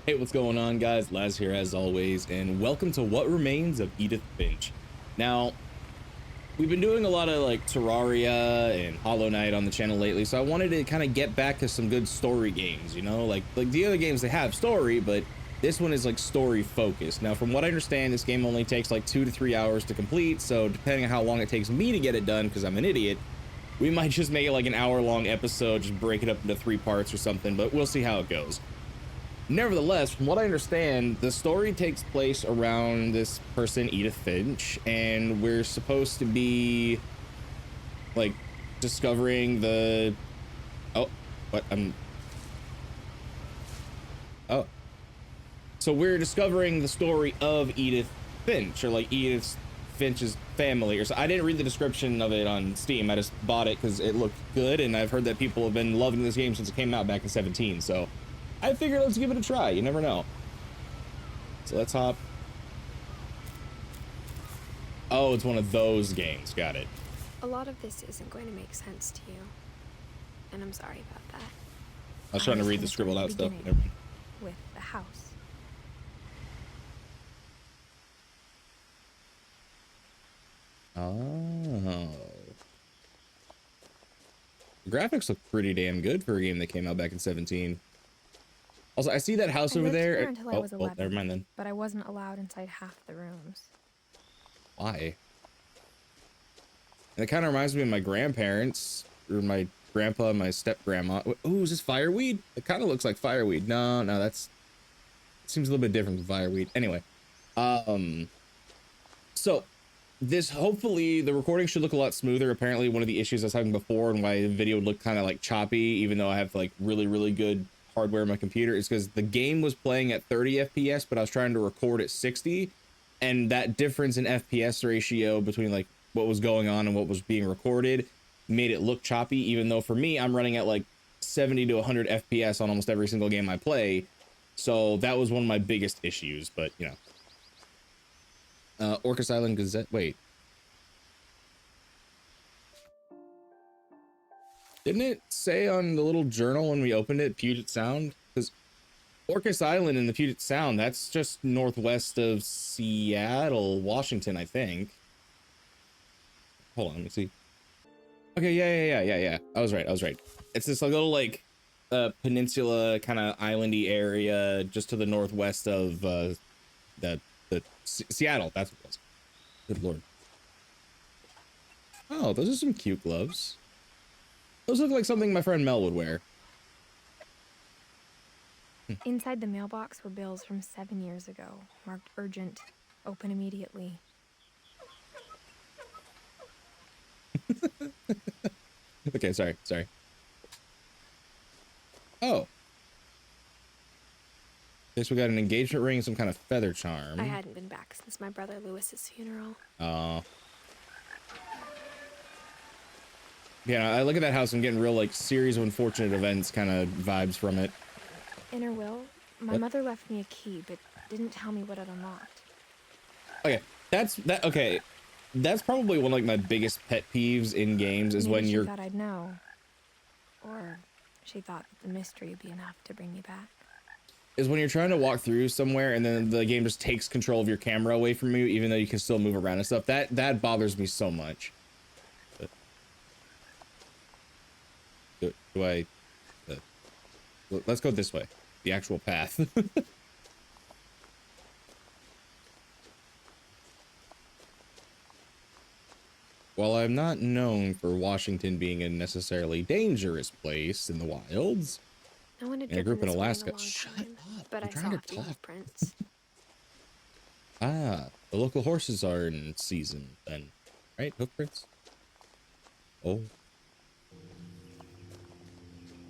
Hey, what's going on, guys? Laz here as always, and welcome to What Remains of Edith Finch. Now, we've been doing a lot of like Terraria and Hollow Knight on the channel lately, so I wanted to kind of get back to some good story games, you know? Like the other games, they have story, but this one is like story focused. Now, from what I understand, this game only takes like 2 to 3 hours to complete, so depending on how long it takes me to get it done, because I'm an idiot, we might just make it like an hour-long episode, just break it up into 3 parts or something, but we'll see how it goes. Nevertheless, from what I understand, the story takes place around this person, Edith Finch, and we're supposed to be like discovering the so we're discovering the story of Edith Finch, or like Edith Finch's family, or so. I didn't read the description of it on Steam. I just bought it because it looked good, and I've heard that people have been loving this game since it came out back in 2017, so I figured let's give it a try. You never know. So let's hop. Oh, it's one of those games. Got it. A lot of this isn't going to make sense to you, and I'm sorry about that. I was trying to read the scribbled out stuff. Never mind. With the house. Oh. The graphics look pretty damn good for a game that came out back in 2017. Also, I see that house over there. Until I was 11, never mind then. But I wasn't allowed inside half the rooms. Why? And it kind of reminds me of my grandparents, or my grandpa and my step grandma. Ooh, is this fireweed? It kind of looks like fireweed. No, that's it seems a little bit different from fireweed. Anyway, so this, hopefully the recording should look a lot smoother. Apparently one of the issues I was having before and why the video would look kind of like choppy, even though I have like really good hardware on my computer, is because the game was playing at 30 FPS, but I was trying to record at 60, and that difference in FPS ratio between like what was going on and what was being recorded made it look choppy, even though for me I'm running at like 70 to 100 FPS on almost every single game I play. So that was one of my biggest issues. But you know, Orcas Island Gazette, wait, didn't it say on the little journal when we opened it, Puget Sound? Because Orcas Island in the Puget Sound, that's just northwest of Seattle, Washington, I think. Hold on, let me see. Okay, yeah. I was right. It's this little like peninsula kind of islandy area just to the northwest of the Seattle. That's what it was. Good lord. Oh, those are some cute gloves. Those look like something my friend Mel would wear. Inside the mailbox were bills from 7 years ago, marked urgent, open immediately. Okay, sorry. Oh. Guess we got an engagement ring, some kind of feather charm. I hadn't been back since my brother Lewis's funeral. Oh. Yeah, I look at that house, I'm getting real like series of unfortunate events kind of vibes from it. In her will, my mother left me a key, but didn't tell me what it unlocked. Okay, okay. That's probably one of like my biggest pet peeves in games is when you're. She thought I'd know, or she thought that the mystery would be enough to bring me back. Is when you're trying to walk through somewhere and then the game just takes control of your camera away from you, even though you can still move around and stuff. That bothers me so much. But, do I? Let's go this way. The actual path. While I'm not known for Washington being a necessarily dangerous place in the wilds, No one had I grew up in Alaska. Shut up! But I'm I trying saw to a few talk. prints. Ah, the local horses are in season then, right? Hoof prints. Oh,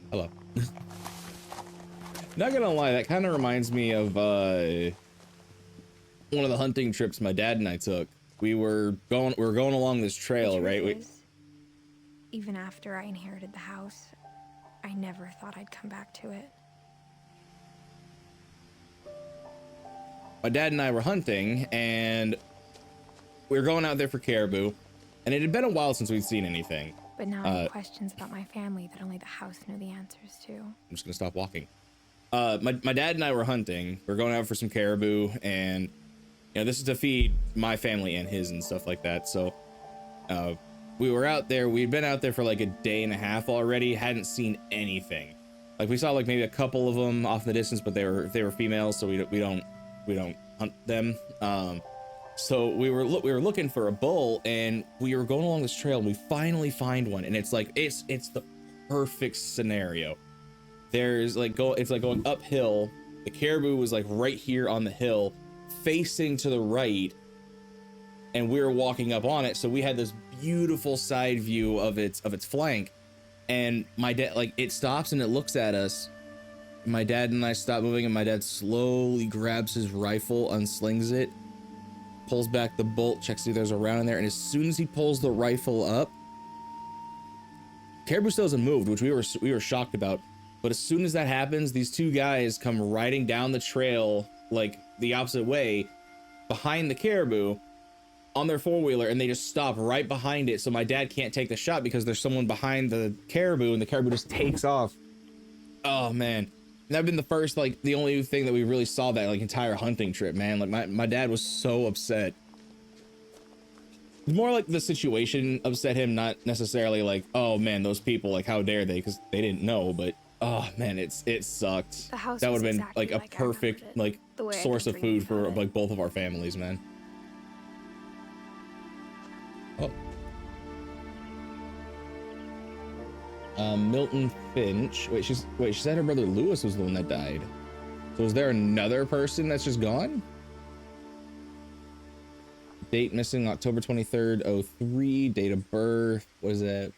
hello. Not gonna lie, that kind of reminds me of one of the hunting trips my dad and I took. We were going along this trail, right? Even after I inherited the house, I never thought I'd come back to it. My dad and I were hunting, and we were going out there for caribou, and it had been a while since we'd seen anything. But now I have questions about my family that only the house knew the answers to. I'm just gonna stop walking. My dad and I were hunting. We're going out for some caribou, and you know, this is to feed my family and his and stuff like that. So we were out there. We'd been out there for like a day and a half already. Hadn't seen anything. Like we saw like maybe a couple of them off in the distance, but they were females, so we don't hunt them. So we were looking for a bull, and we were going along this trail, and we finally find one, and it's like it's the perfect scenario. There's like it's like going uphill. The caribou was like right here on the hill, facing to the right, and we were walking up on it, so we had this beautiful side view of its flank. And my dad, like, it stops and it looks at us. My dad and I stop moving, and my dad slowly grabs his rifle, unslings it, pulls back the bolt, checks if there's a round in there, and as soon as he pulls the rifle up, caribou still hasn't moved, which we were shocked about. But as soon as that happens, these two guys come riding down the trail, like the opposite way, behind the caribou on their four-wheeler, and they just stop right behind it, so my dad can't take the shot because there's someone behind the caribou, and the caribou just takes off. Oh man, and that'd been the only thing that we really saw that like entire hunting trip, man. Like my dad was so upset. More like the situation upset him, not necessarily like, oh man, those people, like how dare they, because they didn't know. But oh man, it sucked. The house that was would have been exactly like a like perfect like source of food for like both of our families, man. Oh, Milton Finch. Wait, she said her brother Lewis was the one that died. So is there another person that's just gone? Date missing October 23rd, 03. Date of birth was it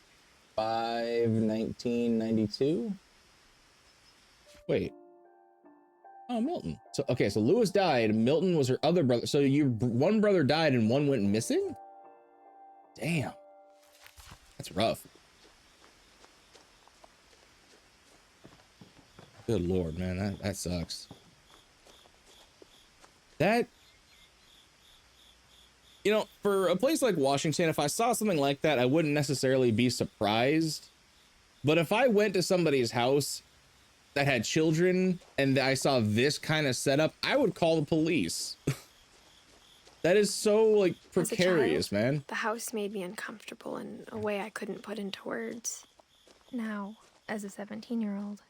5/19/92? Wait. Oh, Milton. So okay, so Lewis died. Milton was her other brother. So your one brother died and one went missing? Damn. That's rough. Good Lord, man, that sucks. That, you know, for a place like Washington, if I saw something like that, I wouldn't necessarily be surprised. But if I went to somebody's house that had children and I saw this kind of setup, I would call the police. That is so like precarious, man. The house made me uncomfortable in a way I couldn't put into words. Now, as a 17-year-old,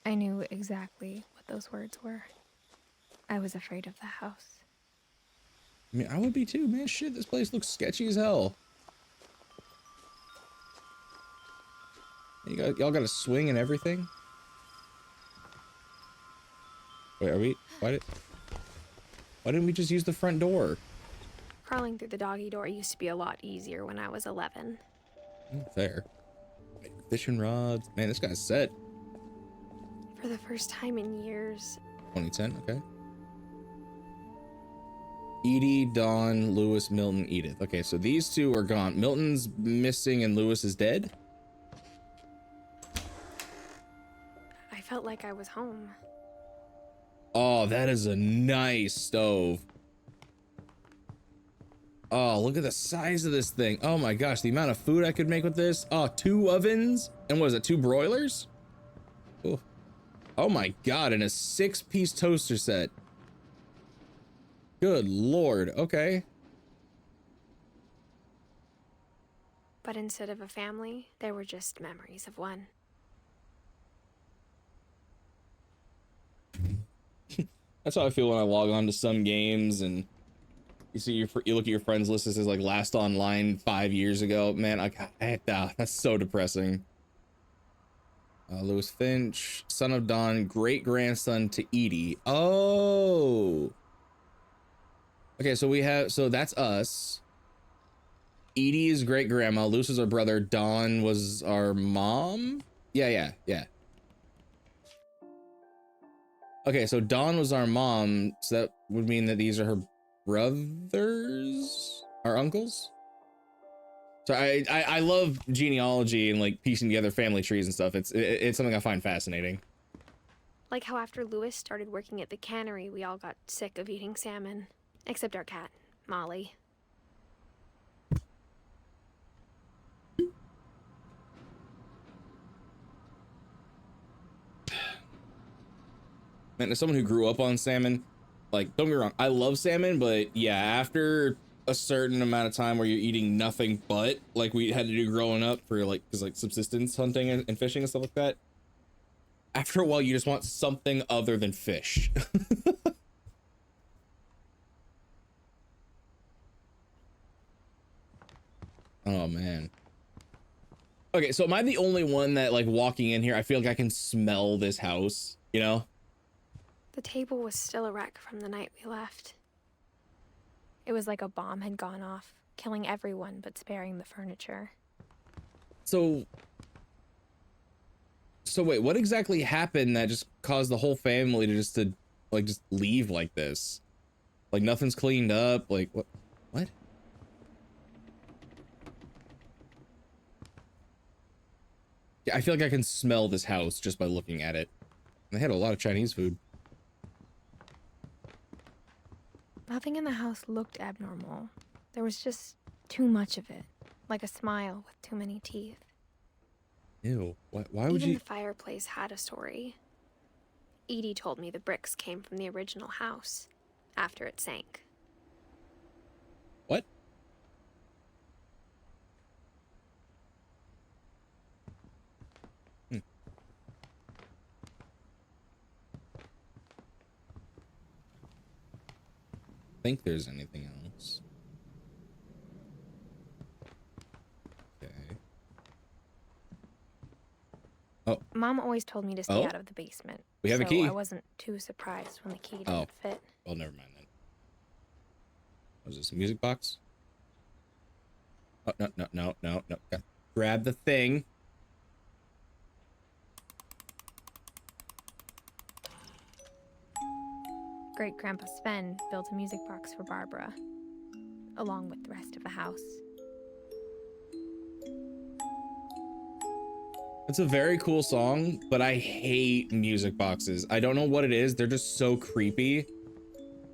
I knew exactly what those words were. I was afraid of the house. I mean, I would be too, man. Shit, this place looks sketchy as hell. Y'all got a swing and everything? Wait, why didn't we just use the front door? Crawling through the doggy door used to be a lot easier when I was 11. Fair. Fishing rods. Man, this guy's set. For the first time in years. 2010, okay. Edie, Dawn, Lewis, Milton, Edith. Okay, so these two are gone. Milton's missing and Lewis is dead? I felt like I was home. Oh, that is a nice stove. Oh, look at the size of this thing. Oh my gosh, the amount of food I could make with this. Oh, 2 ovens. And what is it, 2 broilers? Oh, oh my God, and a 6-piece toaster set. Good Lord, okay. But instead of a family, there were just memories of one. That's how I feel when I log on to some games and you see you look at your friends list. It says like last online 5 years ago. Man, that's so depressing. Lewis Finch, son of Dawn, great grandson to Edie. Oh, okay. So that's us. Edie is great grandma. Lewis is our brother. Dawn was our mom. Yeah. Okay, so Dawn was our mom, so that would mean that these are her brothers, our uncles. So I love genealogy and like piecing together family trees and stuff. It's something I find fascinating. Like how after Lewis started working at the cannery, we all got sick of eating salmon, except our cat, Molly. And as someone who grew up on salmon, like, don't get me wrong, I love salmon, but yeah, after a certain amount of time where you're eating nothing but, like we had to do growing up for like, cause like subsistence hunting and fishing and stuff like that, after a while you just want something other than fish. Oh man. Okay, so am I the only one that, like, walking in here, I feel like I can smell this house, you know? The table was still a wreck from the night we left. It was like a bomb had gone off, killing everyone but sparing the furniture. So wait, what exactly happened that just caused the whole family to just leave like this? Like nothing's cleaned up, like what? Yeah, I feel like I can smell this house just by looking at it. They had a lot of Chinese food. Nothing in the house looked abnormal. There was just too much of it, like a smile with too many teeth. Ew, why would Even you? the fireplace had a story. Edie told me the bricks came from the original house, after it sank. What? Think there's anything else. Okay. Oh. Mom always told me to stay out of the basement. We have a key. I wasn't too surprised when the key didn't fit. Well, never mind then. Was this a music box? Oh, no. Gotta grab the thing. Great-Grandpa Sven built a music box for Barbara, along with the rest of the house. It's a very cool song, but I hate music boxes. I don't know what it is. They're just so creepy.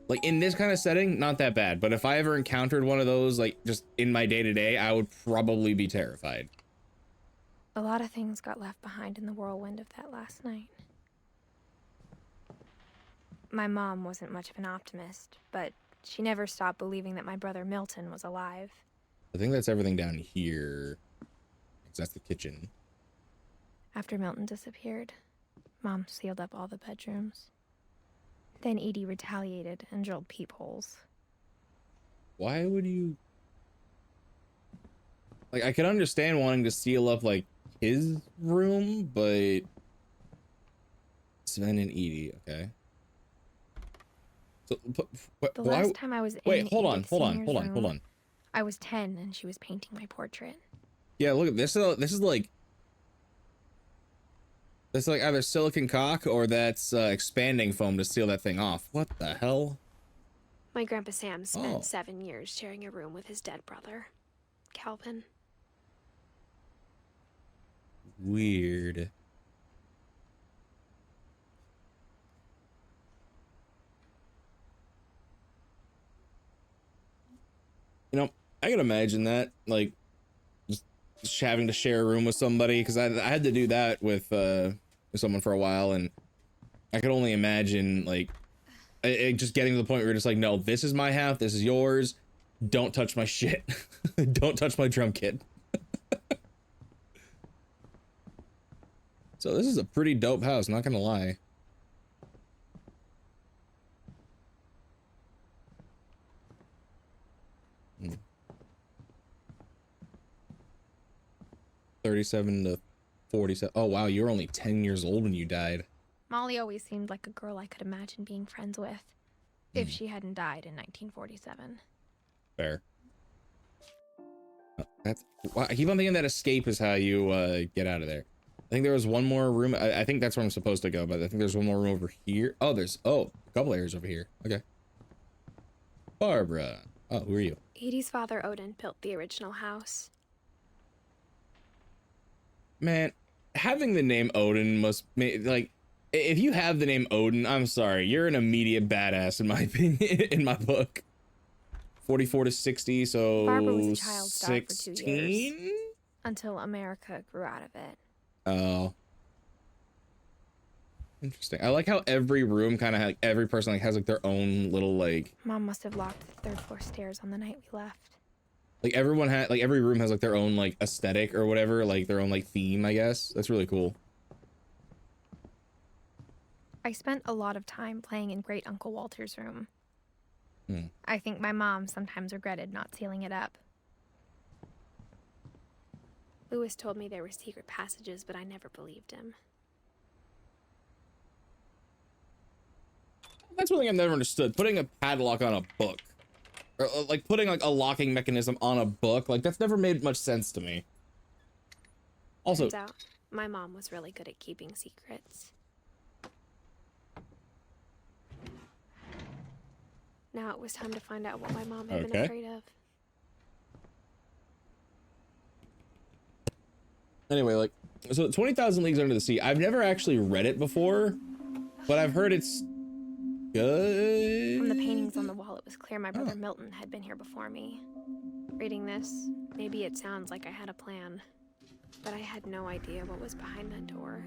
Like in this kind of setting, not that bad. But if I ever encountered one of those, like just in my day-to-day, I would probably be terrified. A lot of things got left behind in the whirlwind of that last night. My mom wasn't much of an optimist, but she never stopped believing that my brother Milton was alive. I think that's everything down here. 'Cause that's the kitchen. After Milton disappeared, Mom sealed up all the bedrooms. Then Edie retaliated and drilled peepholes. Why would you? Like, I could understand wanting to seal up, like, his room, but... Sven and Edie, okay. So, The last time I was in Wait, hold on. I was 10 and she was painting my portrait. Yeah, look at this. This is like either silicone caulk or that's expanding foam to seal that thing off. What the hell? My Grandpa Sam spent 7 years sharing a room with his dead brother, Calvin. Weird. You know, I can imagine that, like, just having to share a room with somebody, because I had to do that with someone for a while, and I could only imagine, like, it just getting to the point where you're just like, no, this is my house, this is yours, don't touch my shit. Don't touch my drum kit. So this is a pretty dope house, not gonna lie. Hmm. 37 to 47. Oh wow, you were only 10 years old when you died. Molly always seemed like a girl I could imagine being friends with, if she hadn't died in 1947. Fair. That's, I keep on thinking that escape is how you get out of there. I think there was one more room. I think that's where I'm supposed to go, but I think there's one more room over here. Oh, there's a couple areas over here. Okay. Barbara. Oh, who are you? Edie's father Odin built the original house. Man, having the name Odin must make, like, if you have the name Odin, I'm sorry, you're an immediate badass in my opinion, in my book. 44 to 60, so Barbara was a child star for 2 16? years, until America grew out of it. Oh. Interesting. I like how every room kind of like every person like has like their own little like Mom must have locked the third floor stairs on the night we left. like everyone had like every room has like their own like aesthetic or whatever, like their own like theme, I guess. That's really cool. I spent a lot of time playing in Great Uncle Walter's room. I think my mom sometimes regretted not sealing it up. Lewis told me there were secret passages, but I never believed him. That's one thing I've never understood. Putting a padlock on a book. Or like putting like a locking mechanism on a book, like that's never made much sense to me. Also, turns out my mom was really good at keeping secrets. Now it was time to find out what my mom had been afraid of. Anyway, like, so 20,000 Leagues Under the Sea, I've never actually read it before, but I've heard it's good. From the paintings on the wall, it was clear my brother Milton had been here before me. Reading this, maybe it sounds like I had a plan, but I had no idea what was behind that door.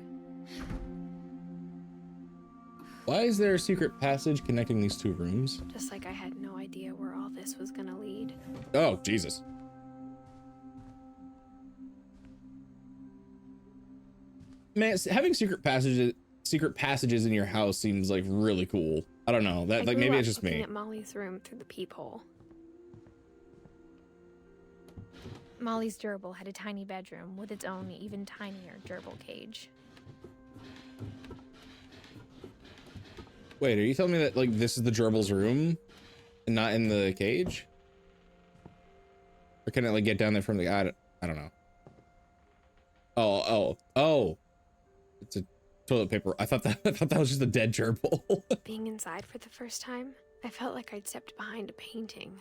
Why is there a secret passage connecting these two rooms? Just like I had no idea where all this was gonna lead. Oh, Jesus. Man, having secret passages in your house seems like really cool. I don't know. That like maybe it's just me. Looking at Molly's room through the peephole. Molly's gerbil had a tiny bedroom with its own even tinier gerbil cage. Wait, are you telling me that like this is the gerbil's room and not in the cage? Or can it like get down there from the I don't know. Oh. It's a toilet paper. I thought that was just a dead gerbil. Being inside for the first time, I felt like I'd stepped behind a painting.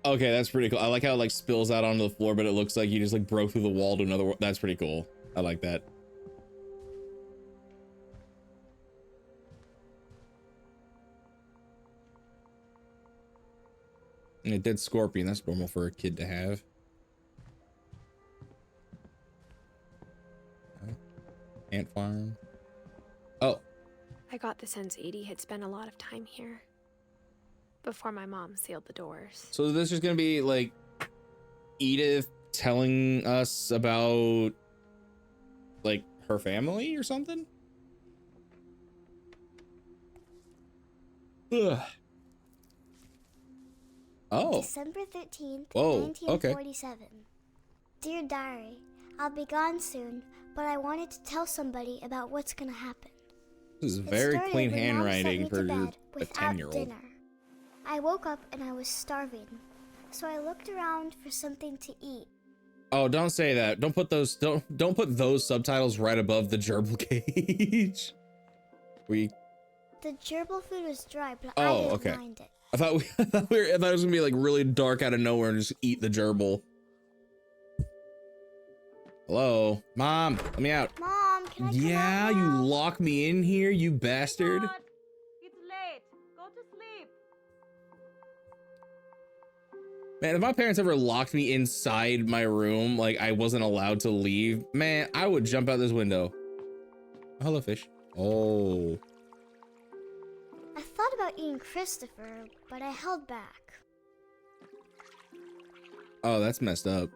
Okay, that's pretty cool. I like how it like spills out onto the floor, but it looks like you just like broke through the wall to another. That's pretty cool. I like that. And a dead scorpion. That's normal for a kid to have. Ant farm. Oh. I got the sense Edie had spent a lot of time here before my mom sealed the doors. So this is gonna be like Edith telling us about like her family or something? Ugh. Oh. December 13th, Whoa, 1947. Okay. Dear Diary, I'll be gone soon, but I wanted to tell somebody about what's gonna happen. This is very clean handwriting for a 10-year-old. Dinner. I woke up and I was starving, so I looked around for something to eat. Oh, don't say that. Don't put those subtitles right above the gerbil cage. The gerbil food was dry, but I didn't mind it. I thought it was gonna be like really dark out of nowhere and just eat the gerbil. Hello, Mom, let me out. Mom, can I come out now? You lock me in here, you bastard. God, it's late. Go to sleep. Man, if my parents ever locked me inside my room, like I wasn't allowed to leave, man, I would jump out this window. Hello, fish. Oh. I thought about eating Christopher, but I held back. Oh, that's messed up.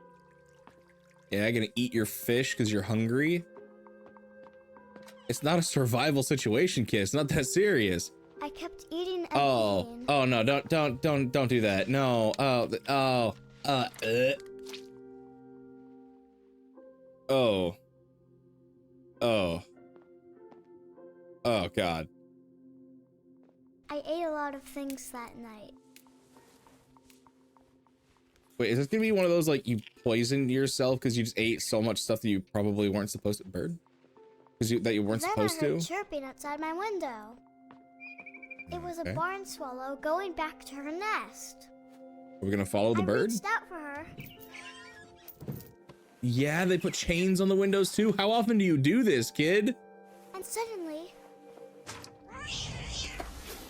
Yeah, I'm gonna eat your fish because you're hungry. It's not a survival situation, kid. It's not that serious. I kept eating and eating. Oh no! Don't do that. No. Oh. Oh God. I ate a lot of things that night. Wait, is this gonna be one of those like you poisoned yourself because you just ate so much stuff that you probably weren't supposed to? Bird? That you weren't supposed to? Then I heard chirping outside my window. It was a barn swallow going back to her nest. Are we gonna follow the bird? I reached out for her. Yeah, they put chains on the windows too. How often do you do this, kid? And suddenly...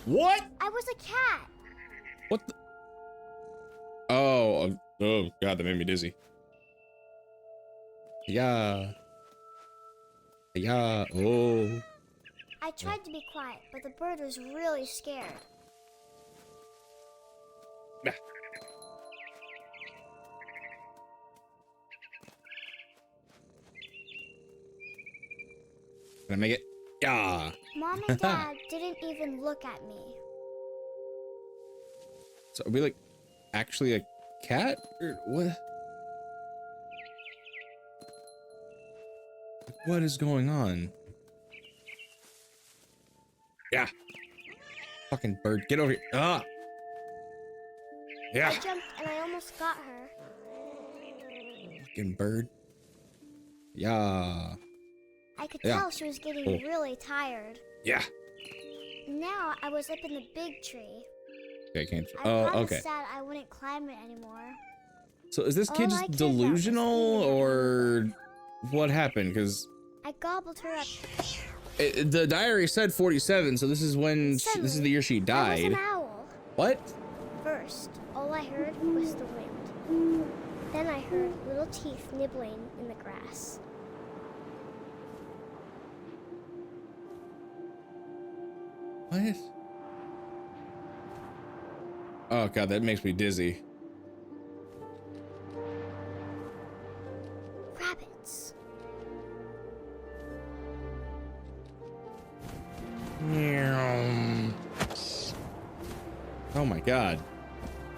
What? I was a cat. What the? Oh God, that made me dizzy. Yeah. Yeah. Oh. I tried to be quiet, but the bird was really scared. Bah. Can I make it? Yeah. Mom and Dad didn't even look at me. So are we like actually a cat or what? What is going on? Yeah. Fucking bird, get over here. Ah. Yeah. I jumped and I almost got her. Fucking bird. Yeah. I could Yeah. tell she was getting really tired. Yeah. Now I was up in the big tree. Okay, I can't. I Oh, promised okay. Dad I wouldn't climb it anymore. So is this kid All I just cared about was delusional cleaning up or what happened? Because I gobbled her up. the diary said 47, so this is when this is the year she I was died. an owl. What? First, all I heard was the wind. Then I heard little teeth nibbling in the grass. What? Oh god, that makes me dizzy. Rabbits. Oh my god.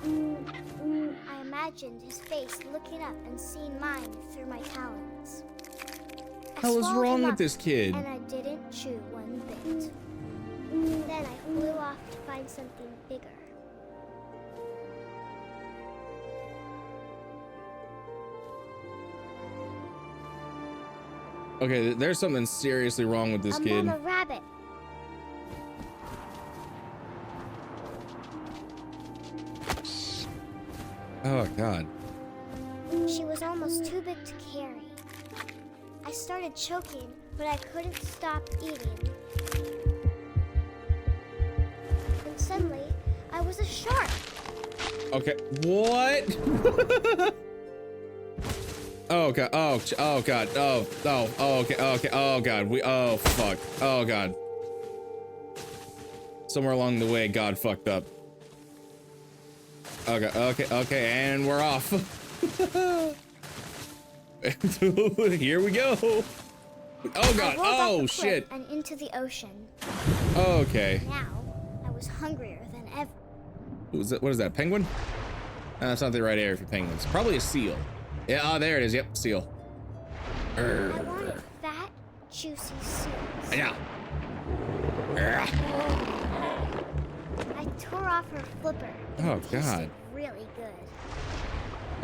I imagined his face looking up and seeing mine through my talons. What was swallowed wrong him with up, this kid? And I didn't chew one bit. Then I flew off to find something bigger. Okay, there's something seriously wrong with this A kid. mama rabbit. Oh god. She was almost too big to carry. I started choking, but I couldn't stop eating. And suddenly, I was a shark. Okay, what? Oh god, oh god, okay, oh god, oh fuck, oh god. Somewhere along the way, God fucked up. Okay, and we're off. Here we go. Oh god, I rolled off oh the cliff shit. and into the ocean. Okay. Now, I was hungrier than ever. What is that, penguin? That's not the right area for penguins. Probably a seal. Yeah, oh, there it is. Yep, seal. I wanted fat, juicy seals. Yeah. I tore off her flipper. Oh, It tasted God. really good.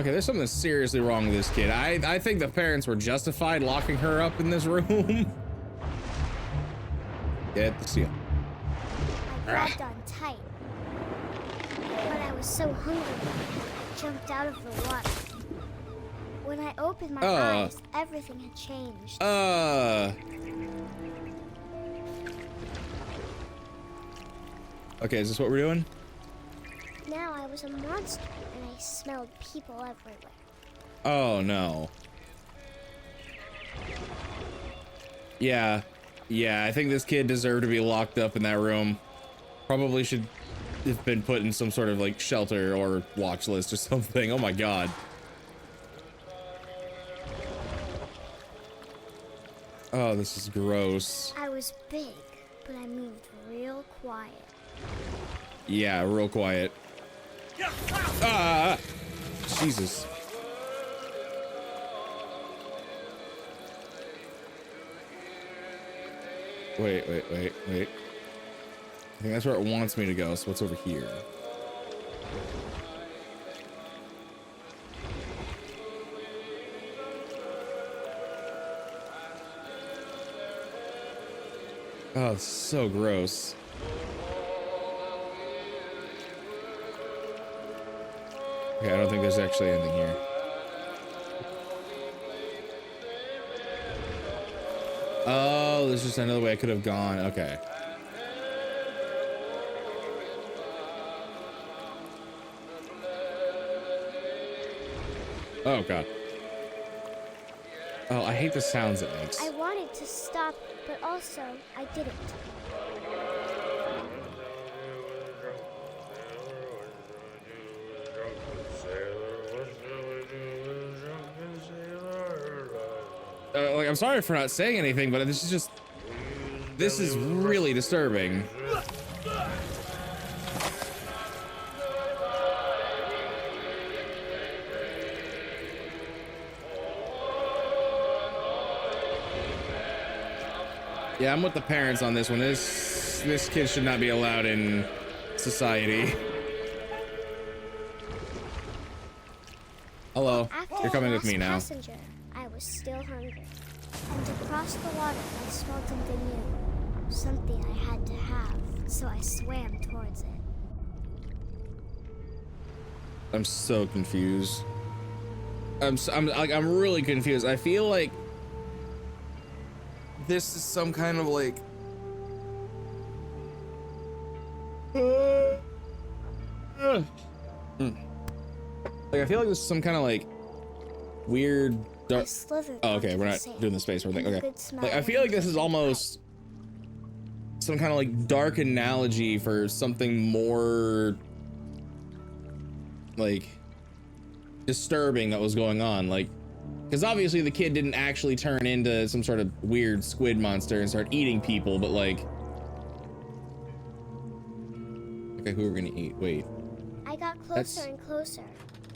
Okay, there's something seriously wrong with this kid. I think the parents were justified locking her up in this room. Get the seal. I grabbed on tight. But I was so hungry, I jumped out of the water. When I opened my eyes, everything had changed. Okay, is this what we're doing? Now I was a monster, and I smelled people everywhere. Oh, no. Yeah, I think this kid deserved to be locked up in that room. Probably should have been put in some sort of like shelter or watch list or something. Oh my god. Oh, this is gross. I was big, but I moved real quiet. Yeah, real quiet. Ah! Jesus. Wait. I think that's where it wants me to go, so what's over here? Oh, it's so gross. Okay, I don't think there's actually anything here. Oh, there's just another way I could have gone. Okay. Oh, God. Oh, I hate the sounds it makes. I wanted to stop, but also I didn't. Like, I'm sorry for not saying anything, but this is really disturbing. Yeah, I'm with the parents on this one. This kid should not be allowed in society. Hello, you're coming with me now. Passenger, I was still hungry. And across the water, I smelled something new. Something I had to have, so I swam towards it. I'm so confused. I'm really confused. I feel like this is some kind of like like I feel like this is some kind of like weird dark. Oh, okay, we're not doing the space or thing. Okay, like I feel like this is almost some kind of like dark analogy for something more like disturbing that was going on, like because obviously the kid didn't actually turn into some sort of weird squid monster and start eating people, but like okay, who are we gonna eat? Wait, I got closer and closer.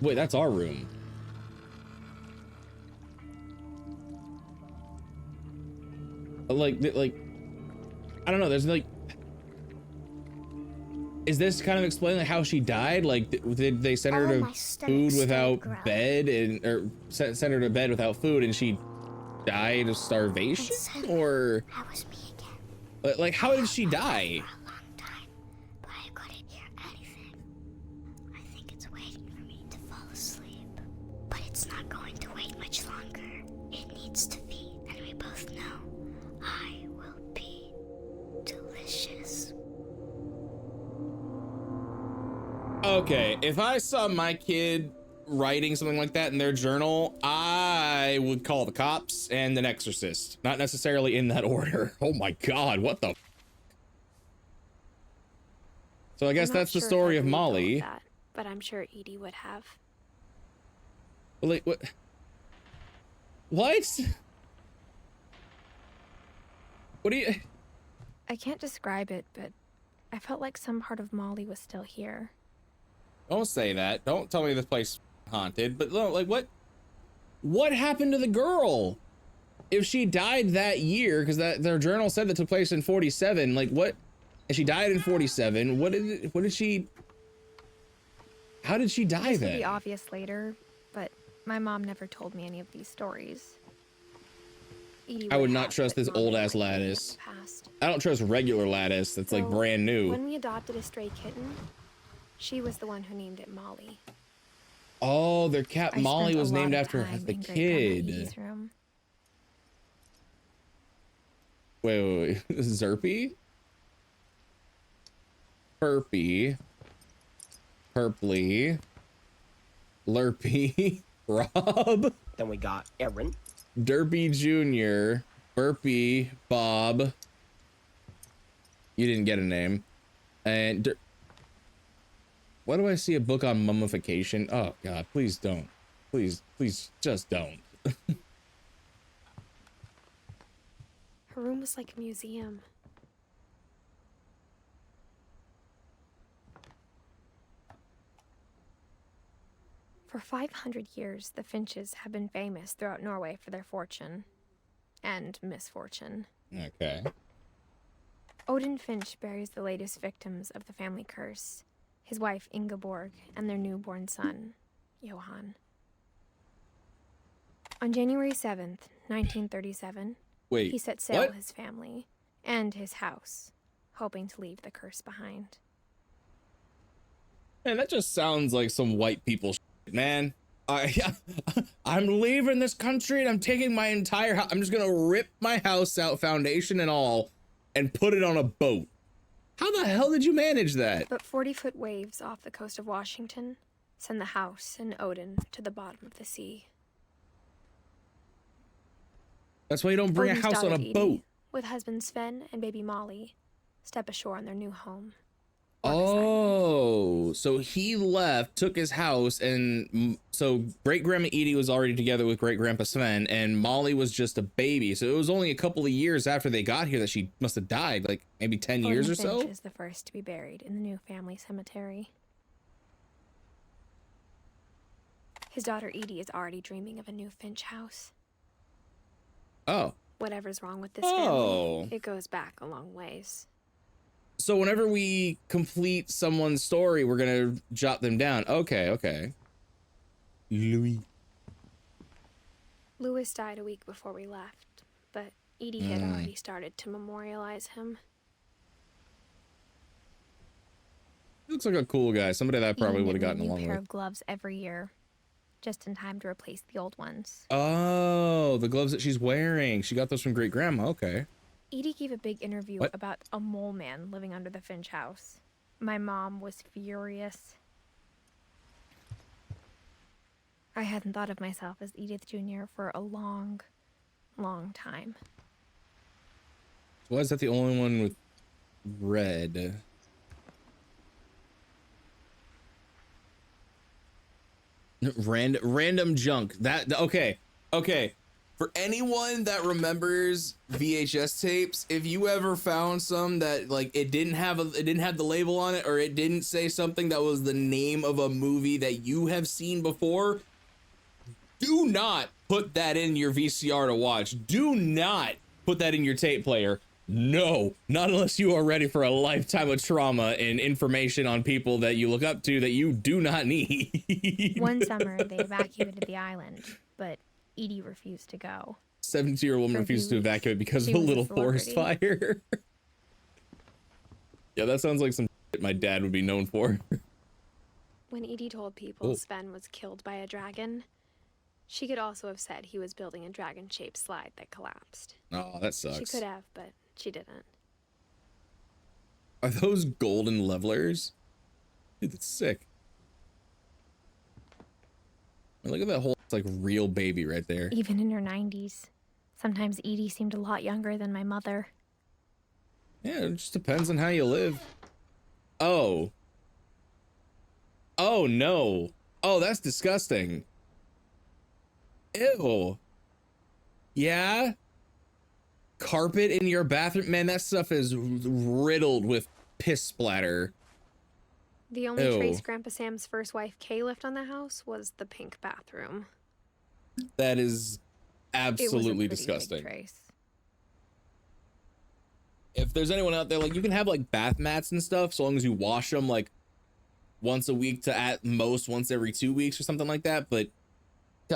Wait, that's our room. Like I don't know, there's like, is this kind of explaining how she died? Like, did they send her to food without bed or send her to bed without food and she died of starvation? Or that was me again. Like, how did she die? For a long time, but I couldn't hear anything. I think it's waiting for me to fall asleep, but it's not going to wait much longer. It needs to feed, and we both know I will be delicious. Okay, if I saw my kid writing something like that in their journal, I would call the cops and an exorcist. Not necessarily in that order. Oh my God, what the? So I guess that's the story of Molly. That, but I'm sure Edie would have. Wait, what? What? What do you? I can't describe it, but I felt like some part of Molly was still here. Don't say that. Don't tell me this place is haunted. But like, what happened to the girl? If she died that year, because their journal said that took place in 47. Like, what? And she died in 47. What did she? How did she die This then? would be obvious later, but my mom never told me any of these stories. Edie I would have, not trust but this Mom old never ass told me in the lattice. past. I don't trust regular lattice that's like So, brand new. When we adopted a stray kitten, she was the one who named it Molly. Oh, their cat I Molly spent a was lot named of after time the in Great-Grandma kid. Edie's room. Wait. Zerpy? Burpy. Purply. Lurpy. Rob. Then we got Aaron. Derpy Jr. Burpy. Bob. You didn't get a name. And why do I see a book on mummification? Oh God, please don't. Please just don't. Her room was like a museum. For 500 years, the Finches have been famous throughout Norway for their fortune and misfortune. Okay. Odin Finch buries the latest victims of the family curse, his wife Ingeborg and their newborn son, Johan. On January 7th, 1937, Wait. he set sail what? with his family and his house, hoping to leave the curse behind. Man, that just sounds like some white people shit, man. I'm leaving this country and I'm taking my entire house. I'm just gonna rip my house out, foundation and all, and put it on a boat. How the hell did you manage that? But 40-foot waves off the coast of Washington send the house and Odin to the bottom of the sea. That's why you don't bring Odin's a house on daughter a Edie, boat. with husband Sven and baby Molly, step ashore on their new home. on this island. Oh, so he left, took his house, and so great grandma Edie was already together with great grandpa Sven, and Molly was just a baby. So it was only a couple of years after they got here that she must have died, like maybe 10 years or Finch so. is the first to be buried in the new family cemetery. His daughter Edie is already dreaming of a new Finch house. Oh. Whatever's wrong with this Oh. family, it goes back a long ways. So whenever we complete someone's story, we're gonna jot them down. Okay, okay. Louis. Louis died a week before we left, but Edie had already started to memorialize him. He looks like a cool guy. Somebody that I probably Edie would have knit gotten me a along new pair with. of gloves every year, just in time to replace the old ones. Oh, the gloves that she's wearing. She got those from great grandma. Okay. Edie gave a big interview What? about a mole man living under the Finch house. My mom was furious. I hadn't thought of myself as Edith Jr. for a long, long time. Why is that the only one with red? Random junk. That okay. For anyone that remembers VHS tapes, if you ever found some that like it didn't have the label on it, or it didn't say something that was the name of a movie that you have seen before, do not put that in your VCR to watch. Do not put that in your tape player. No, not unless you are ready for a lifetime of trauma and information on people that you look up to that you do not need. One summer, they evacuated the island, but Edie refused to go. 72-year-old woman For refused to views, evacuate because she of a was a little forest celebrity. fire. Yeah, that sounds like some shit my dad would be known for. When Edie told people Oh. Sven was killed by a dragon, she could also have said he was building a dragon-shaped slide that collapsed. Oh, that sucks. She could have, but she didn't. Are those golden levelers? Dude, that's sick. I mean, look at that whole like real baby right there. Even in her 90s, sometimes Edie seemed a lot younger than my mother. Yeah, it just depends on how you live. Oh. Oh no. Oh, that's disgusting. Ew. Yeah? Carpet in your bathroom? Man, that stuff is riddled with piss splatter. The only Ew. trace Grandpa Sam's first wife Kay left on the house was the pink bathroom. That is It was a absolutely pretty disgusting. big trace. If there's anyone out there, like, you can have like bath mats and stuff so long as you wash them like once a week to at most once every 2 weeks or something like that. But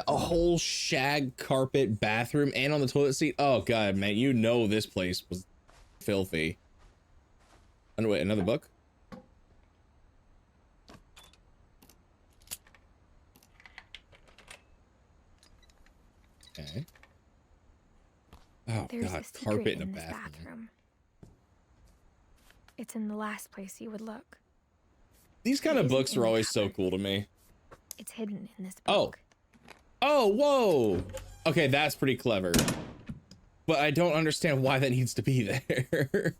a whole shag carpet bathroom and on the toilet seat, oh god, man, you know this place was filthy. And wait, another book? Okay. Oh There's god, a secret carpet in a in this bathroom. bathroom. It's in the last place you would look. These kind It of isn't books in are the always so cupboard. cool to me. It's hidden in this Oh. book. Oh, whoa. Okay, that's pretty clever. But I don't understand why that needs to be there.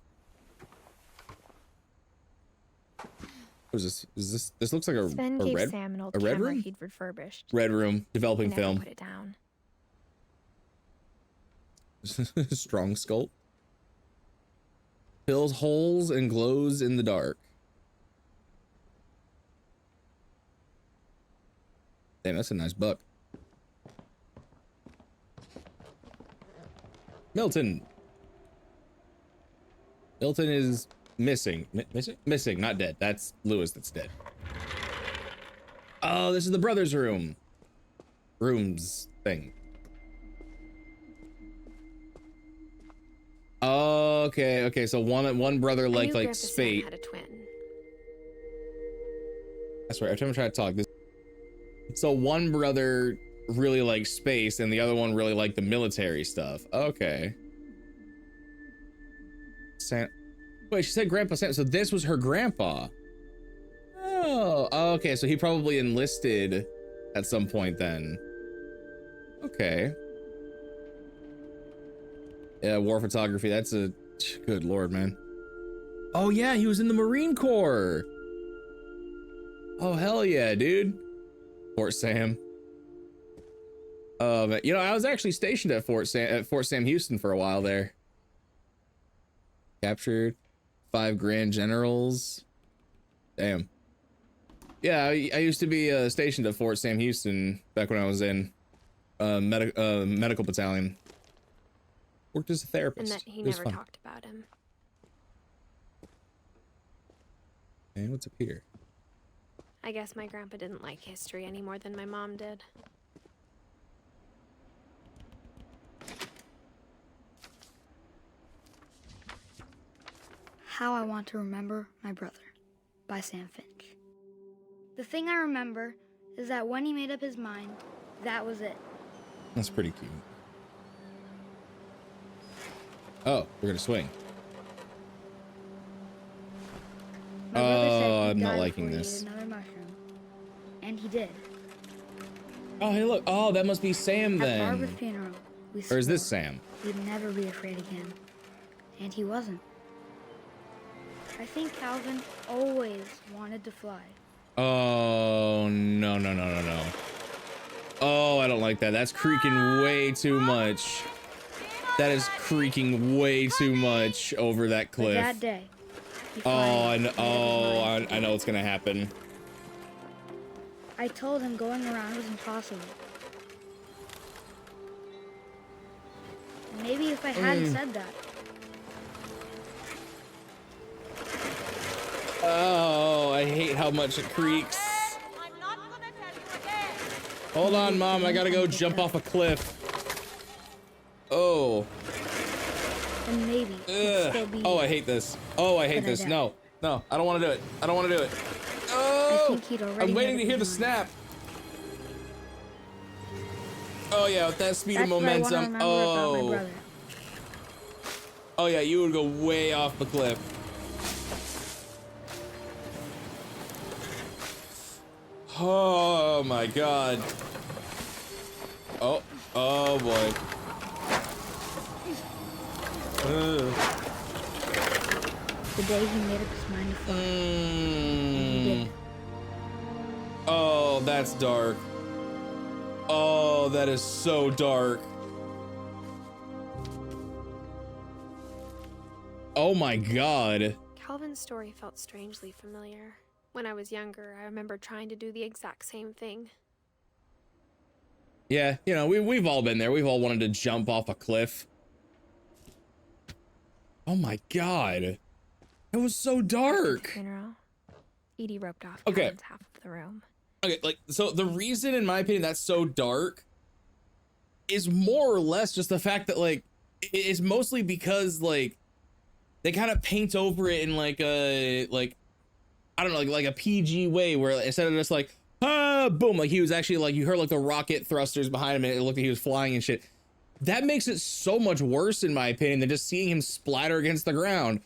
What is this? This looks like a Sven gave red, Sam an old a red camera room? he'd refurbished. Red room, He developing never film. put it down. Strong sculpt. Fills holes and glows in the dark. Damn, that's a nice book. Milton. Milton is missing. Missing, not dead. That's Lewis that's dead. Oh, this is the brothers' room. Rooms thing. Okay, so one brother I knew like Grandpa Sam spate. had a twin. I swear, every time I try to talk this. So one brother really liked space and the other one really liked the military stuff. Okay. Sam. Wait, she said Grandpa Sam. So this was her grandpa. Oh, okay. So he probably enlisted at some point then. Okay. Yeah, war photography. That's a good Lord, man. Oh yeah, he was in the Marine Corps. Oh hell yeah, dude. Fort Sam. You know, I was actually stationed at Fort Sam Houston for a while there. Captured 5 Grand Generals. Damn. Yeah, I used to be stationed at Fort Sam Houston back when I was in medical battalion. Worked as a therapist. And that he It was never fun. talked about him. And what's up here? I guess my grandpa didn't like history any more than my mom did. How I Want to Remember My Brother by Sam Finch. The thing I remember is that when he made up his mind, that was it. That's pretty cute. Oh, we're gonna swing. My brother said he'd I'm not die liking before he this. ate another mushroom. And he did. Oh, hey, look. Oh, that must be Sam At Barbara's then. funeral, we Or is this swore Sam? we'd never be afraid again. And he wasn't. I think Calvin always wanted to fly. Oh, no, no, no, no, no. Oh, I don't like that. That's creaking way too much. That is creaking way too much over that But cliff. that day, he Oh, I finally know, made up his mind. I know what's gonna happen. I told him going around was impossible. Maybe if I hadn't said that, Oh, I hate how much it creaks. I'm not gonna tell you again. Hold on, Mom. I gotta go jump off a cliff. Oh. then maybe it'd still be. Oh, I hate this. Oh, I hate But I this. don't. No, no, I don't want to do it. I don't want to do it. I Oh, think he'd already I'm waiting made to hear up the his mind. snap. Oh yeah, with that speed That's of what I want to momentum. remember about my Oh, brother. oh yeah, you would go way off the cliff. Oh my God. Oh, oh boy. Ugh. The day he made up his mind to fly. He did. Oh, that's dark. Oh, that is so dark. Oh my God. Calvin's story felt strangely familiar. When I was younger, I remember trying to do the exact same thing. Yeah, you know, we've all been there. We've all wanted to jump off a cliff. Oh my God. It was so At the dark. funeral, Edie roped off Okay. Calvin's half of the room. Okay, like, so the reason, in my opinion, that's so dark is more or less just the fact that, like, it's mostly because, like, they kind of paint over it in, like, a, like, I don't know, like a PG way where instead of just, like, ah, boom, like, he was actually, like, you heard, like, the rocket thrusters behind him and it looked like he was flying and shit. That makes it so much worse, in my opinion, than just seeing him splatter against the ground.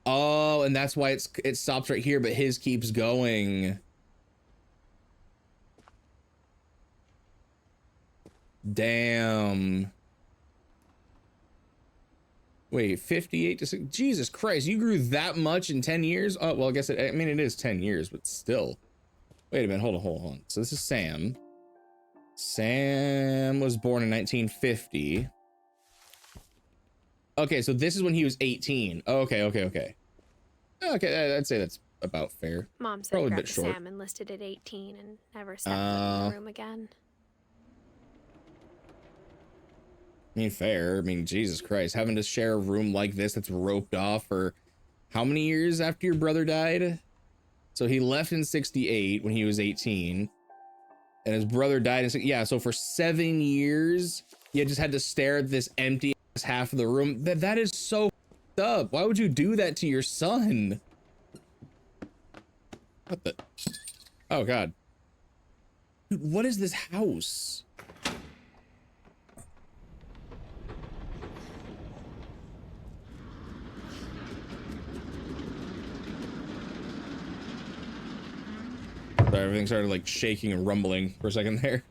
Oh, and that's why it stops right here, but his keeps going. Damn. Wait, 58 to 6. Jesus Christ, you grew that much in 10 years? Oh, well, I guess I mean, it is 10 years, but still. Wait a minute, hold on. So this is Sam. Sam was born in 1950. Okay, so this is when he was 18. Okay. Okay, I'd say that's about fair. Mom said Probably a bit Grandpa short. Sam enlisted at 18 and never stepped foot in the room again. I mean, fair. I mean, Jesus Christ, having to share a room like this that's roped off for how many years after your brother died? So he left in 68 when he was 18. And his brother died in, yeah, so for 7 years, you just had to stare at this empty ass half of the room. That is so f***ed up. Why would you do that to your son? What the? Oh, God. Dude, what is this house? Sorry, everything started like shaking and rumbling for a second there.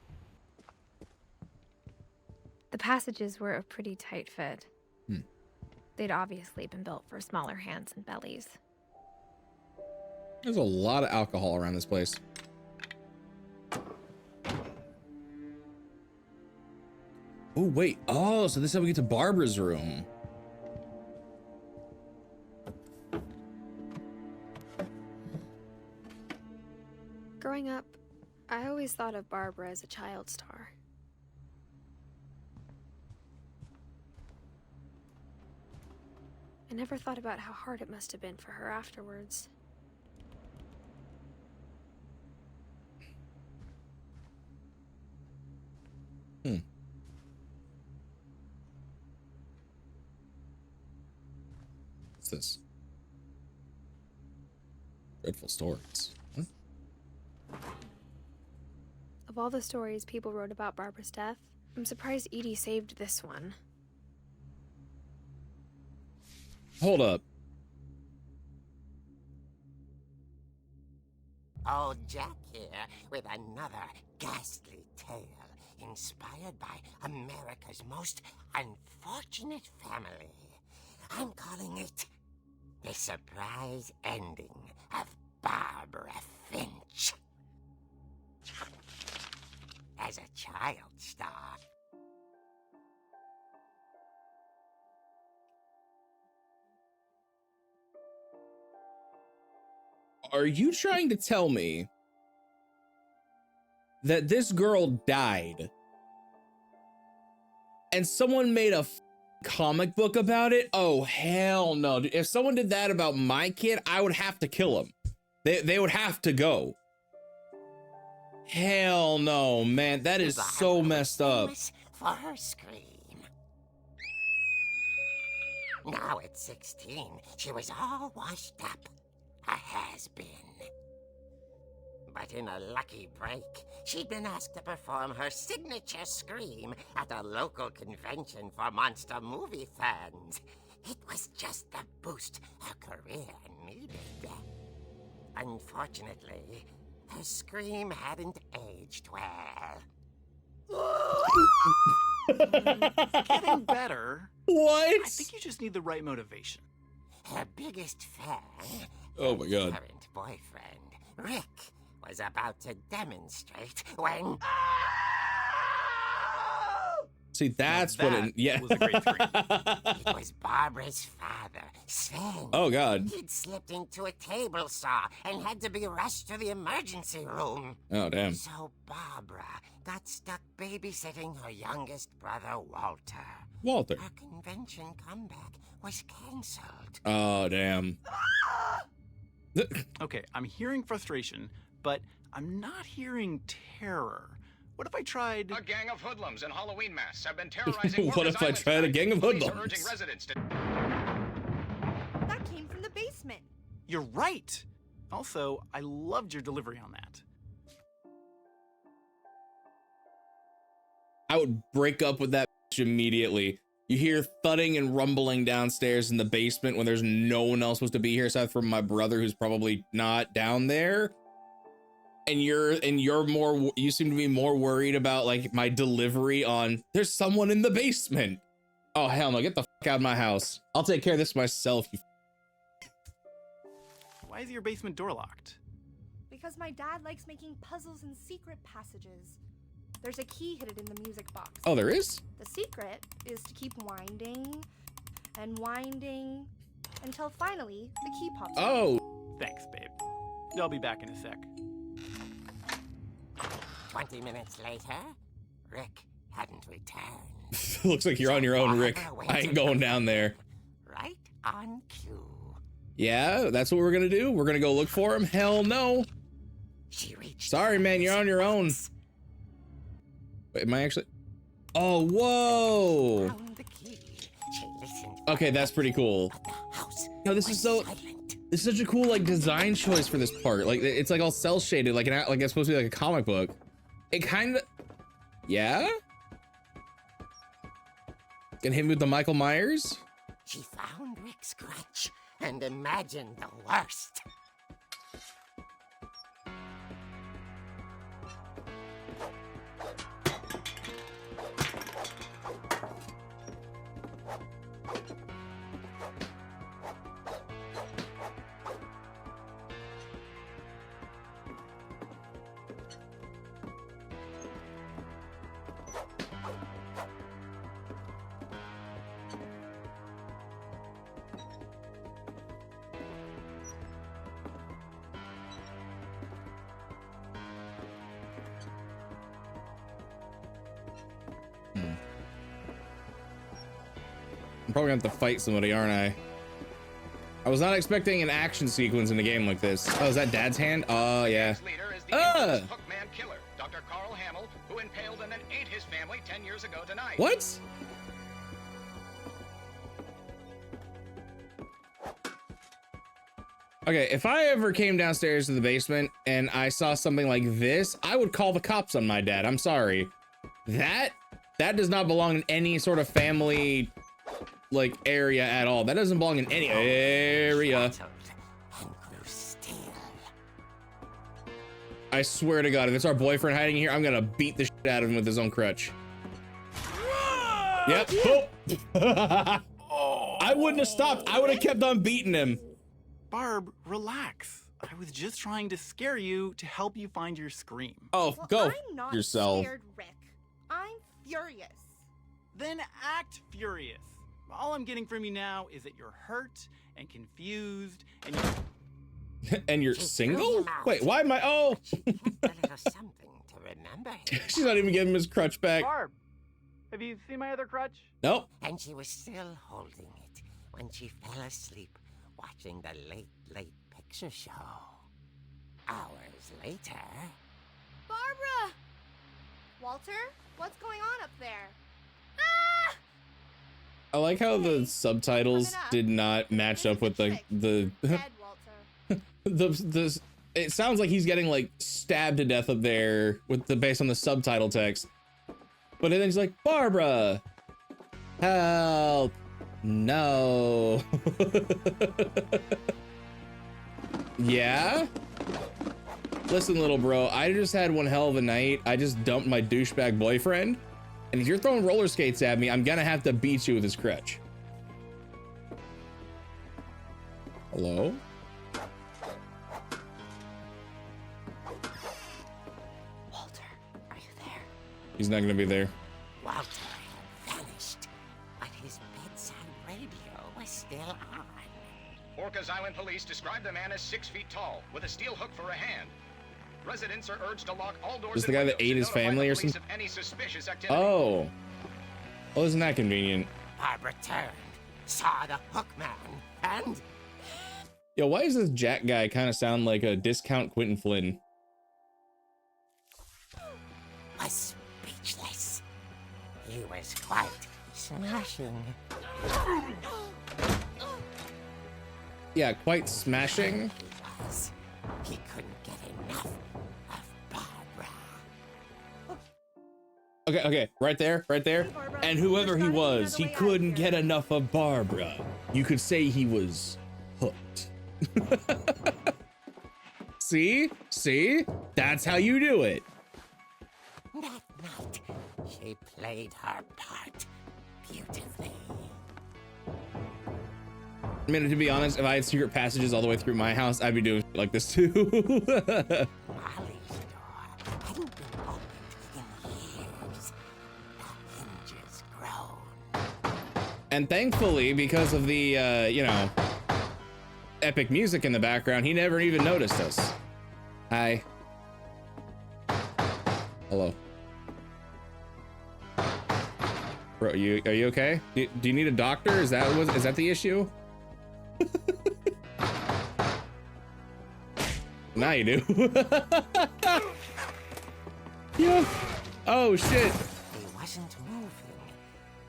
The passages were a pretty tight fit. They'd obviously been built for smaller hands and bellies. There's a lot of alcohol around this place. Oh, wait. Oh, so this is how we get to Barbara's room. Growing up, I always thought of Barbara as a child star. I never thought about how hard it must have been for her afterwards. What's this? Dreadful stories. Huh? Of all the stories people wrote about Barbara's death, I'm surprised Edie saved this one. Hold up. Old Jack here with another ghastly tale inspired by America's most unfortunate family. I'm calling it The Surprise Ending of Barbara Finch. As a child star. Are you trying to tell me that this girl died and someone made a comic book about it? Oh, hell no. If someone did that about my kid, I would have to kill him. They would have to go. Hell no, man. That is so messed up. For her scream. Now at 16, she was all washed up. A has-been. But in a lucky break, she'd been asked to perform her signature scream at a local convention for monster movie fans. It was just the boost her career needed. Unfortunately, her scream hadn't aged well. It's getting better. What? I think you just need the right motivation. Her biggest fan, Oh my God. current boyfriend, Rick, was about to demonstrate when... See, that's Now what that it, yeah. was a great scream. It was Barbara's father, Sven. Oh God. He'd slipped into a table saw and had to be rushed to the emergency room. Oh damn. So Barbara got stuck babysitting her youngest brother, Walter. Walter. Her convention comeback was cancelled. Oh damn. Okay, I'm hearing frustration, but I'm not hearing terror. What if I tried... A gang of hoodlums in Halloween masks have been terrorizing What Workers if I Island tried a tonight. gang of Police are hoodlums? urging residents to... That came from the basement. You're right! Also, I loved your delivery on that. I would break up with that bitch immediately. You hear thudding and rumbling downstairs in the basement when there's no one else supposed to be here aside from my brother who's probably not down there. And you seem to be more worried about like my delivery on there's someone in the basement. Oh hell no, get the fuck out of my house. I'll take care of this myself. You Why is your basement door locked? Because my dad likes making puzzles and secret passages. There's a key hidden in the music box. Oh, there is? The secret is to keep winding and winding until finally the key pops out. Oh. Thanks, babe. I'll be back in a sec. 20 minutes later, Rick hadn't returned. Looks like you're on your own, Rick. I ain't going down there. Right on cue. Yeah, that's what we're gonna do? We're gonna go look for him? Hell no. She reached Sorry, man, you're on your own. Wait, am I actually? Oh, whoa. Found the key. She listened. Okay, that's pretty cool. But the house No, this is so. silent. This is such a cool like design choice for this part. Like it's like all cell shaded, like like it's supposed to be like a comic book. It kind of, yeah. Can hit me with the Michael Myers. She found Rick's crutch and imagined the worst. I'm probably gonna have to fight somebody, aren't I? I was not expecting an action sequence in a game like this. Oh, is that Dad's hand? Oh, yeah. Leader is the infamous Hookman killer, Dr. Carl Hamill, who impaled and then ate his family 10 years ago tonight. What? Okay, if I ever came downstairs to the basement and I saw something like this, I would call the cops on my dad. I'm sorry. That does not belong in any sort of family like area at all. That doesn't belong in any area. I swear to God, if it's our boyfriend hiding here, I'm gonna beat the shit out of him with his own crutch. Yep. Oh. I wouldn't have stopped. I would have kept on beating him. Barb, relax. I was just trying to scare you to help you find your scream. Oh, Well, go I'm not yourself. scared, Rick. I'm furious. Then act furious. All I'm getting from you now is that you're hurt and confused and you're... And you're single? Wait, why am I? Oh. A little something to remember. She's not even giving him his crutch back. Barb, have you seen my other crutch? Nope. And she was still holding it when she fell asleep watching the late picture show. Hours later... Barbara! Walter, what's going on up there? I like how the subtitles did not match up with the Dead, Walter. the it sounds like he's getting like stabbed to death up there with the based on the subtitle text. But then he's like, Barbara, help, no. Yeah? Listen, little bro, I just had one hell of a night. I just dumped my douchebag boyfriend. And if you're throwing roller skates at me, I'm gonna have to beat you with this crutch. Hello? Walter, are you there? He's not gonna be there. Walter had vanished, but his bedside radio was still on. Orcas Island police describe the man as 6 feet tall, with a steel hook for a hand. Residents are urged to lock all doors. Is this the guy that ate his family or something? Any suspicious activity. Oh. Well, isn't that convenient? Barbara turned, saw the hook man, and... Yo, why does this Jack guy kind of sound like a discount Quentin Flynn? was speechless. He was quite smashing. Yeah, quite smashing. He was. He couldn't get enough of Barbara. Okay, right there. And whoever he was, he couldn't get enough of Barbara. You could say he was hooked. See? That's how you do it. That night, she played her part beautifully. I mean, to be honest, if I had secret passages all the way through my house, I'd be doing shit like this too. Molly's door hadn't been opened in years. The hinges groan. And thankfully, because of the, you know, epic music in the background, he never even noticed us. Hi. Hello. Bro, are you okay? Do you need a doctor? Is that the issue? Now you do. Yeah. Oh shit. He wasn't moving,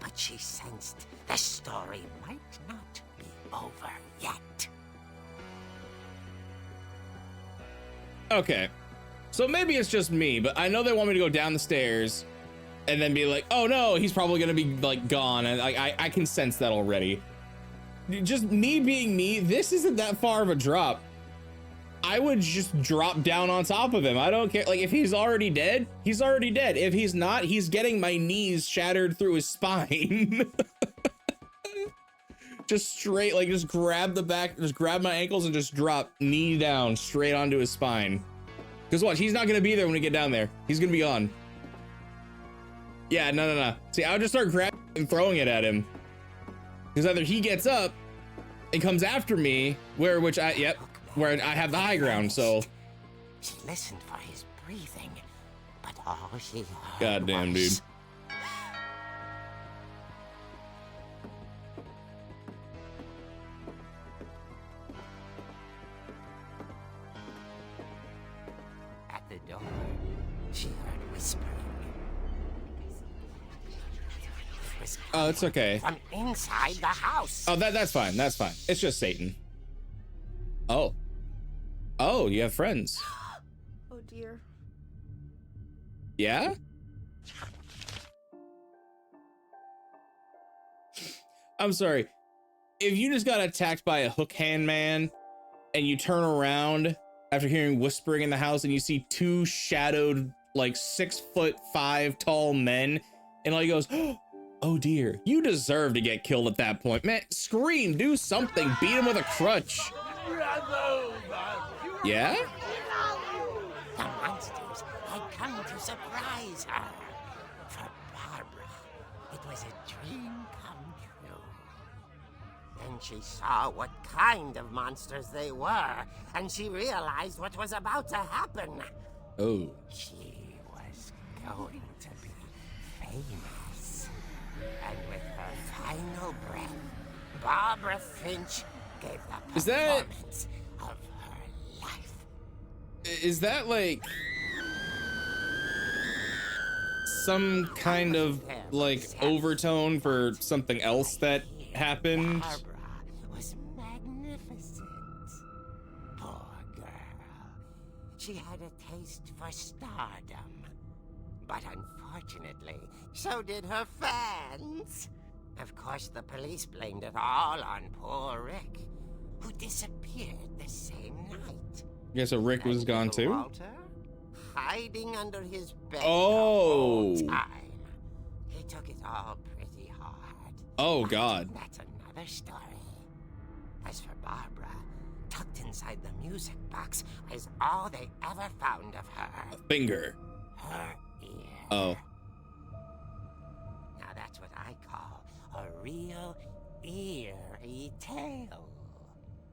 but she sensed the story might not be over yet. Okay. So maybe it's just me, but I know they want me to go down the stairs and then be like, oh no, he's probably gonna be like gone. And I can sense that already. Just me being me, this isn't that far of a drop. I would just drop down on top of him. I don't care. Like, if he's already dead, he's already dead. If he's not, he's getting my knees shattered through his spine. Just straight, like, just grab the back, just grab my ankles and just drop knee down straight onto his spine. Because watch, he's not gonna be there when we get down there. He's gonna be on. Yeah, no. See, I would just start grabbing and throwing it at him. Because either he gets up and comes after me, where I have the high ground, so. She listened for his breathing, but all she heard Goddamn, dude. was... whispering. It was Oh, it's okay. from inside the house. Oh, that's fine. That's fine. It's just Satan. Oh. Oh, you have friends. Oh dear. Yeah? I'm sorry. If you just got attacked by a hook hand man and you turn around after hearing whispering in the house and you see two shadowed, like 6'5" tall men, and all he goes, oh dear, you deserve to get killed at that point. Man, scream, do something, beat him with a crutch. Yeah? The monsters had come to surprise her. For Barbara, it was a dream come true. Then she saw what kind of monsters they were, and she realized what was about to happen. Oh. She was going to be famous. And with her final breath, Barbara Finch gave the performance of her life. Is that like some kind of like overtone for something else that happened? Barbara was magnificent. Poor girl. She had a taste for stardom. But unfortunately, so did her fans. Of course, the police blamed it all on poor Rick, who disappeared the same night. Yeah, so Rick was gone too? Walter, hiding under his bed Oh. the whole time. He took it all pretty hard. Oh, God. That's another story. As for Barbara, tucked inside the music box is all they ever found of her. A finger. Her ear. Oh. Now that's what I call a real eerie tale.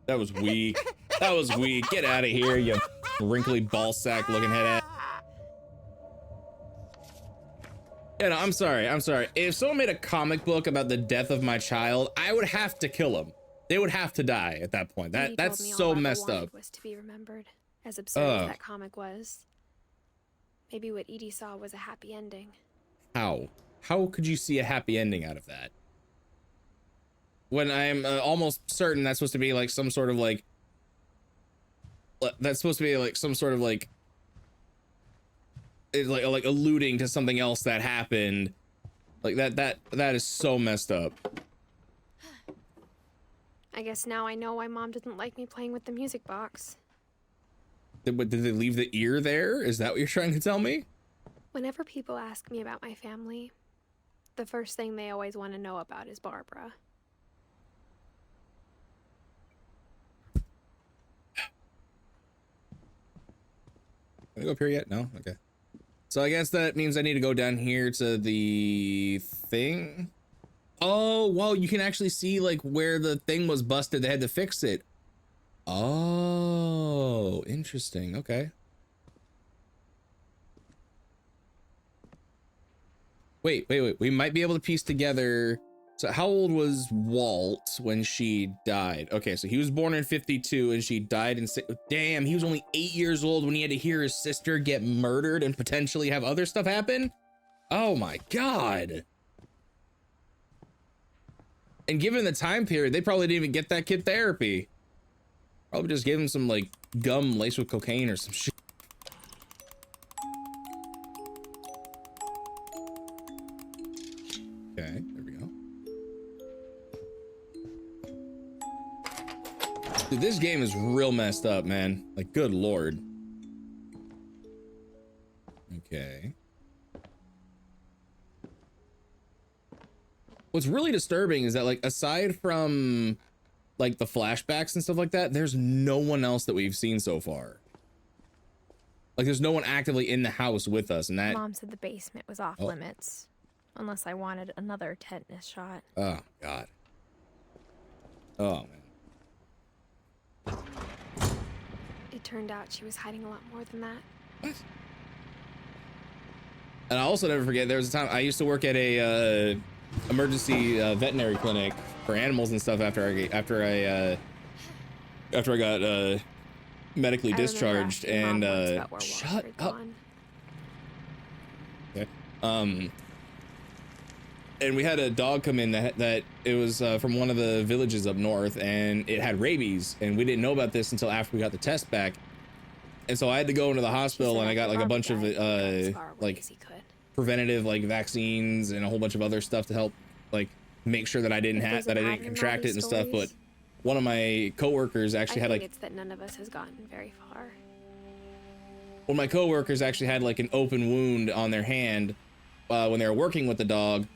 That was weak. That was weak. Get out of here, you wrinkly ball sack looking head ass. Yeah, no, I'm sorry. I'm sorry. If someone made a comic book about the death of my child, I would have to kill them. They would have to die at that point. That's so messed up. Was to be remembered, as absurd as that comic was. Maybe what Edie saw was a happy ending. How? How could you see a happy ending out of that? When I'm almost certain that's supposed to be like some sort of like, that's supposed to be like some sort of like, it's like alluding to something else that happened. Like that is so messed up. I guess now I know why Mom didn't like me playing with the music box. Did they leave the ear there? Is that what you're trying to tell me? Whenever people ask me about my family, the first thing they always want to know about is Barbara. Can I go up here yet? No? Okay. So I guess that means I need to go down here to the thing. Oh, well, you can actually see like where the thing was busted. They had to fix it. Oh, interesting. Okay. Wait. We might be able to piece together. So how old was Walt when she died? Okay, so he was born in 52 and she died in... Damn, he was only 8 years old when he had to hear his sister get murdered and potentially have other stuff happen? Oh my God. And given the time period, they probably didn't even get that kid therapy. Probably just gave him some like gum laced with cocaine or some shit. Okay, there we go. Dude, this game is real messed up, man. Like, good Lord. Okay. What's really disturbing is that, like, aside from, like, the flashbacks and stuff like that, there's no one else that we've seen so far. Like, there's no one actively in the house with us, and that... Mom said the basement was off limits. Unless I wanted another tetanus shot. Oh, God. Oh, man. It turned out she was hiding a lot more than that. What? And I also never forget, there was a time I used to work at a emergency veterinary clinic for animals and stuff after I got medically discharged, and shut up. And we had a dog come in that it was from one of the villages up north, and it had rabies, and we didn't know about this until after we got the test back. And so I had to go into the hospital, and I got like a bunch of like preventative like vaccines and a whole bunch of other stuff to help like make sure that I didn't contract it and stuff. But one of my coworkers actually had like, it's that none of us has gotten very far. Well, my coworkers actually had like an open wound on their hand when they were working with the dog,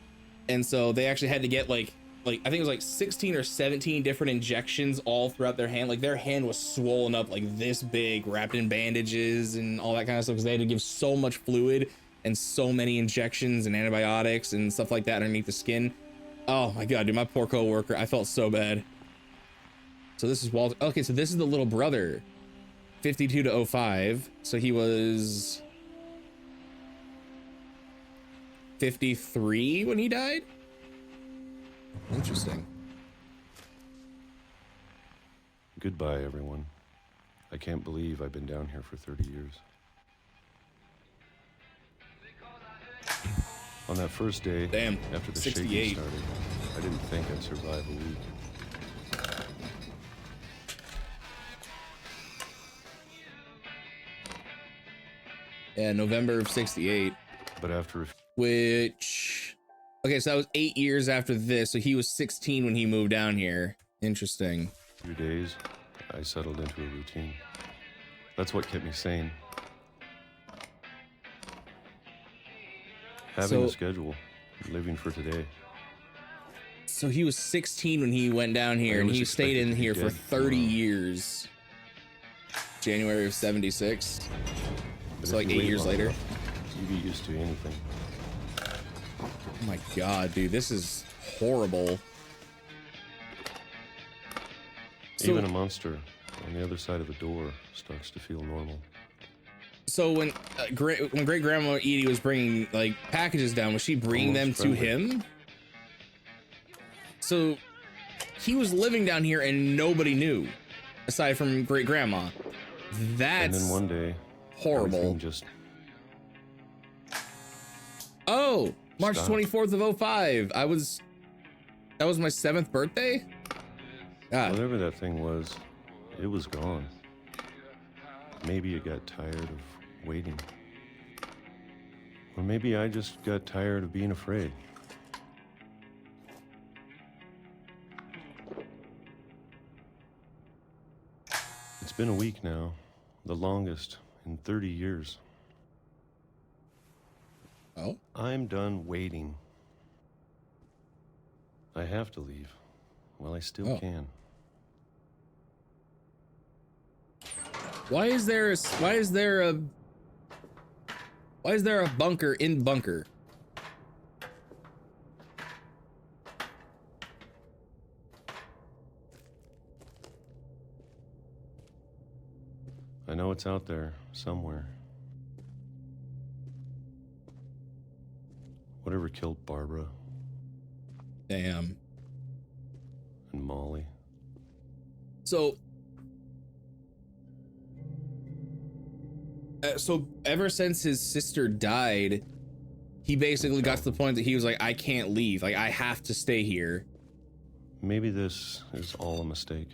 and so they actually had to get like I think it was like 16 or 17 different injections all throughout their hand. Like their hand was swollen up like this big, wrapped in bandages and all that kind of stuff, because they had to give so much fluid and so many injections and antibiotics and stuff like that underneath the skin. Oh my god, dude, my poor coworker, I felt so bad. So this is Walter. Okay, so this is the little brother, 52 to 05. So he was 53 when he died. Interesting. Goodbye, everyone. I can't believe I've been down here for 30 years. On that first day, after the shaking started, I didn't think I'd survive a week. Yeah, November of 68. But after which, okay, so that was 8 years after this. So he was 16 when he moved down here. Interesting. a few days, I settled into a routine. That's what kept me sane. Having a schedule, living for today. So he was 16 when he went down here, and he stayed in here for 30 years. January of 76. So like 8 years later. You get used to anything. Oh my god, dude, this is horrible. Even a monster on the other side of the door starts to feel normal. So when great grandma Edie was bringing like packages down, was she bringing them to him? So he was living down here and nobody knew, aside from great grandma. That's and then one day, horrible. Just March 24th of 05. That was my 7th birthday. God. Whatever that thing was, it was gone. Maybe it got tired of waiting. Or maybe I just got tired of being afraid. It's been a week now, the longest in 30 years. Oh? I'm done waiting. I have to leave. Well, I still can. Why is there a bunker in bunker? I know it's out there somewhere. Whatever killed Barbara. Damn. And Molly. So ever since his sister died, he basically got to the point that he was like, I can't leave. Like, I have to stay here. Maybe this is all a mistake.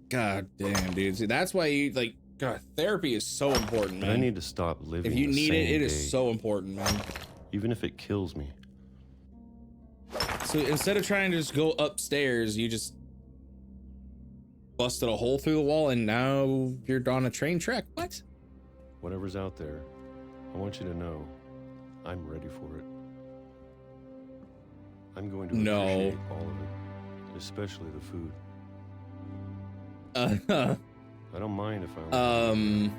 God damn, dude. See, that's why you, like, God, therapy is so important, man. I need to stop living. If you need it, it is so important, man. Even if it kills me. So instead of trying to just go upstairs, you just busted a hole through the wall and now you're on a train track. What? Whatever's out there, I want you to know I'm ready for it. I'm going to appreciate all of it, especially the food. I don't mind if I'm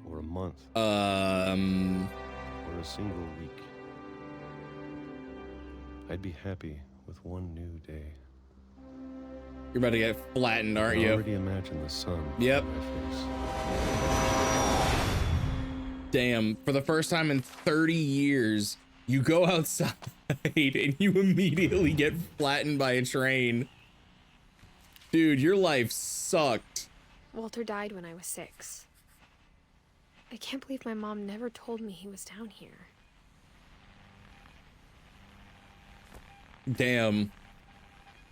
or a month. Or a single week. I'd be happy with one new day. You're about to get flattened, aren't you? I already imagine the sun. Yep. On my face. Damn, for the first time in 30 years, you go outside and you immediately get flattened by a train. Dude, your life sucked. Walter died when I was 6. I can't believe my mom never told me he was down here. Damn.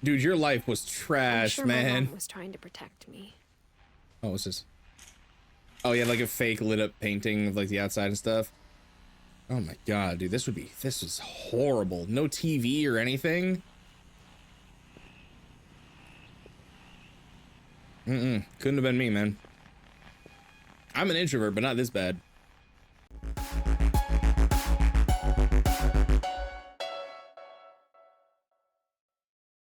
Dude, your life was trash, I'm sure man. my mom was trying to protect me. Oh, what's this? Oh, yeah, like a fake lit up painting of like the outside and stuff. Oh my god, dude, this is horrible. No TV or anything. Couldn't have been me, man. I'm an introvert, but not this bad.